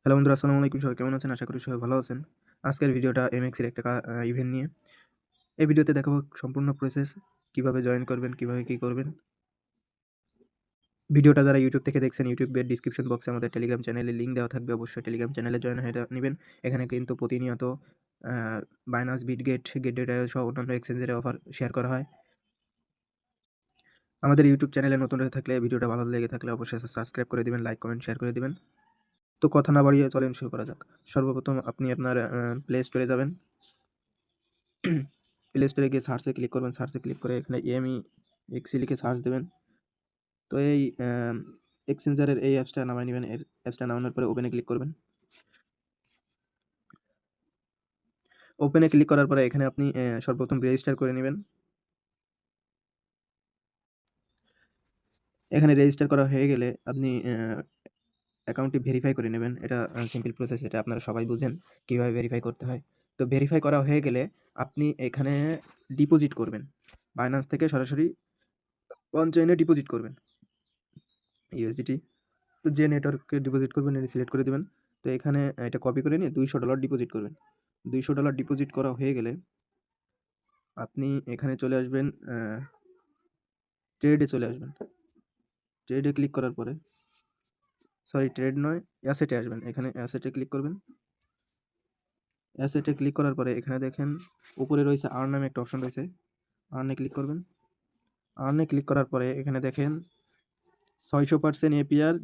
Hello বন্ধুরা, আসসালামু আলাইকুম। সবাই কেমন আছেন? আশা করি সবাই ভালো আছেন। আজকের ভিডিওটা এমএক্স এর একটা ইভেন্ট নিয়ে। এই ভিডিওতে দেখাবো সম্পূর্ণ প্রসেস, কিভাবে জয়েন করবেন, কিভাবে কি করবেন। ভিডিওটা যারা ইউটিউব থেকে দেখছেন, ইউটিউবের ডেসক্রিপশন বক্সে আমাদের টেলিগ্রাম চ্যানেলের লিঙ্ক দেওয়া থাকবে। অবশ্যই টেলিগ্রাম চ্যানেলে জয়েন হয়ে নিবেন। এখানে কিন্তু প্রতিনিয়ত আ বাইনান্স, বিটগেট, গেটডেটা সহ অন্যান্য এক্সচেঞ্জের অফার শেয়ার করা হয়। আমাদের ইউটিউব চ্যানেলে নতুন হয়ে থাকলে, ভিডিওটা ভালো লেগে থাকলে অবশ্যই সাবস্ক্রাইব করে দিবেন, লাইক, কমেন্ট, শেয়ার করে দিবেন। তো কথা না বাড়িয়ে চলেন শুরু করা যাক। সর্বপ্রথম আপনি আপনার প্লে স্টোরে যাবেন। প্লে স্টোরে গিয়ে সার্চে ক্লিক করবেন। সার্চে ক্লিক করে এখানে এমইএক্সি লিখে সার্চ দেবেন। তো এই এক্সচেঞ্জারের এই অ্যাপসটা নামায় নিবেন। এর অ্যাপসটা নামানোর পরে ওপেনে ক্লিক করবেন। ওপেনে ক্লিক করার পরে এখানে আপনি সর্বপ্রথম রেজিস্টার করে নিবেন। এখানে রেজিস্টার করা হয়ে গেলে আপনি অ্যাকাউন্টটি ভেরিফাই করে নেবেন। এটা সিম্পল প্রসেস, এটা আপনারা সবাই বুঝেন কিভাবে ভেরিফাই করতে হয়। তো ভেরিফাই করা হয়ে গেলে আপনি এখানে ডিপোজিট করবেন। বাইন্যান্স থেকে সরাসরি অন চেইনে ডিপোজিট করবেন ইউএসডিটি। তো যে নেটওয়ার্কে ডিপোজিট করবেন এটা সিলেক্ট করে দিবেন। তো এখানে এটা কপি করে নিয়ে $200 ডিপোজিট করবেন। $200 ডিপোজিট করা হয়ে গেলে আপনি এখানে চলে আসবেন, ট্রেডে চলে আসবেন। ট্রেডে ক্লিক করার পরে, সরি ট্রেড নয়, অ্যাসেটে আসবেন। এখানে অ্যাসেটে ক্লিক করবেন। অ্যাসেটে ক্লিক করার পরে এখানে দেখেন উপরে রয়েছে আর্ন নামে একটা অপশন রয়েছে। আর্নে ক্লিক করবেন। আর্নে ক্লিক করার পরে এখানে দেখেন 600% এপিআর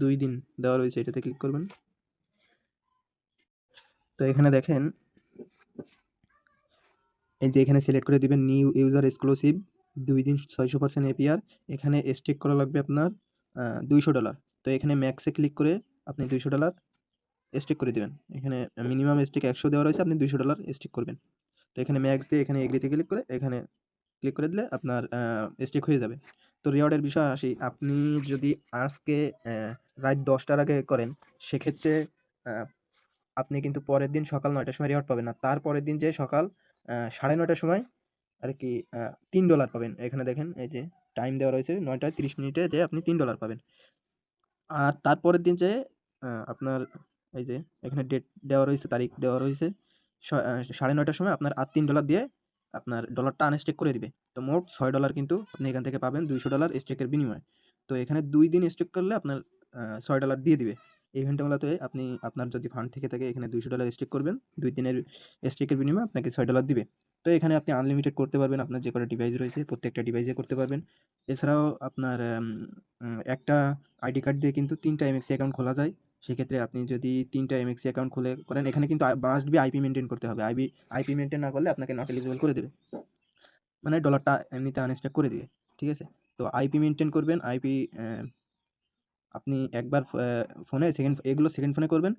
2 দিন দেওয়া রয়েছে, এটাতে ক্লিক করবেন। তো এখানে দেখেন এই যে এখানে সিলেক্ট করে দিবেন নিউ ইউজার এক্সক্লুসিভ 2 দিন 600% এপিআর। এখানে স্টেক করা লাগবে আপনার $200। তো এখানে ম্যাক্সে ক্লিক করে আপনি $200 স্টেক করে দিবেন। এখানে মিনিমাম স্টেক 100 দেওয়া রয়েছে, আপনি $200 স্টেক করবেন। তো এখানে ম্যাক্স দিয়ে এখানে এগ্রিতে ক্লিক করে এখানে ক্লিক করে দিলে আপনার স্টেক হয়ে যাবে। তো রিওয়ার্ডের বিষয়ে আসি। আপনি যদি আজকে রাত 10টার আগে করেন, সেক্ষেত্রে আ আপনি কিন্তু পরের দিন সকাল 9টার সময় রিওয়ার্ড পাবেন না। তার পরের দিন যে সকাল 9:30টার সময় আরকি $3 পাবেন। এখানে দেখেন এই যে টাইম দেওয়া রয়েছে 9টা 30 যেয়ে আপনি $3 পাবেন। আর তারপরের দিন যেয়ে আপনার এই যে এখানে ডেট দেওয়া রয়েছে, তারিখ দেওয়া রয়েছে। 9:30টার সময় আপনার আর $3 দিয়ে আপনার ডলারটা আনস্টেক করে দিবে। তো মোট $6 কিন্তু আপনি এখান থেকে পাবেন $200 স্টেকের বিনিময়ে। তো এখানে 2 দিন স্টেক করলে আপনার $6 দিয়ে দিবে। এই ইভেন্টগুলোতে আপনি আপনার যদি ফান্ড থেকে থাকে এখানে $200 স্টেক করবেন। 2 দিনের স্টেকের বিনিময়ে আপনাকে $6 দিবে। তো এখানে আপনি আনলিমিটেড করতে পারবেন। আপনার যে কটা ডিভাইস রয়েছে প্রত্যেকটা ডিভাইসে করতে পারবেন। এছাড়াও আপনার একটা আইডি কার্ড দিয়ে কিন্তু 3টা এমএক্সি অ্যাকাউন্ট খোলা যায়। সেক্ষেত্রে আপনি যদি 3টা এমএক্সি অ্যাকাউন্ট খুলে করেন, এখানে কিন্তু মাস্ট বি আইপি মেইনটেইন করতে হবে। আইপি মেইনটেইন না করলে আপনাকে নট এলিজিবল করে দেবে। মানে ডলারটা এমনিতে আনস্ট্যাক করে দিবে। ঠিক আছে? তো আইপি মেইনটেইন করবেন। আইপি আপনি একবার ফোনে এগুলো সেকেন্ড ফোনে করবেন।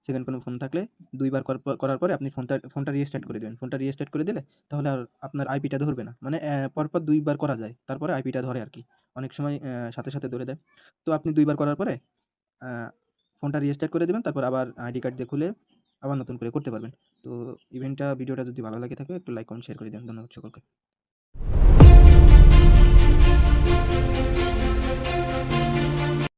সেকেন্ড কোনো ফোন থাকলে ২ বার করার পরে আপনি ফোনটা রিস্টার্ট করে দিবেন। ফোনটা রিস্টার্ট করে দিলে তাহলে আর আপনার আইপিটা ধরবে না। মানে পরপর ২ বার করা যায়। তারপরে আইপিটা ধরে আরকি। অনেক সময় সাথে ধরে দেয়। তো আপনি ২ বার করার পরে আ ফোনটা রিস্টার্ট করে দিবেন। তারপর আবার আইডি কার্ড দিয়ে খুলে আবার নতুন করে করতে পারবেন। তো ভিডিওটা যদি ভালো লাগে থাকে একটু লাইক, কমেন্ট, শেয়ার করে দিবেন। ধন্যবাদ সকলকে।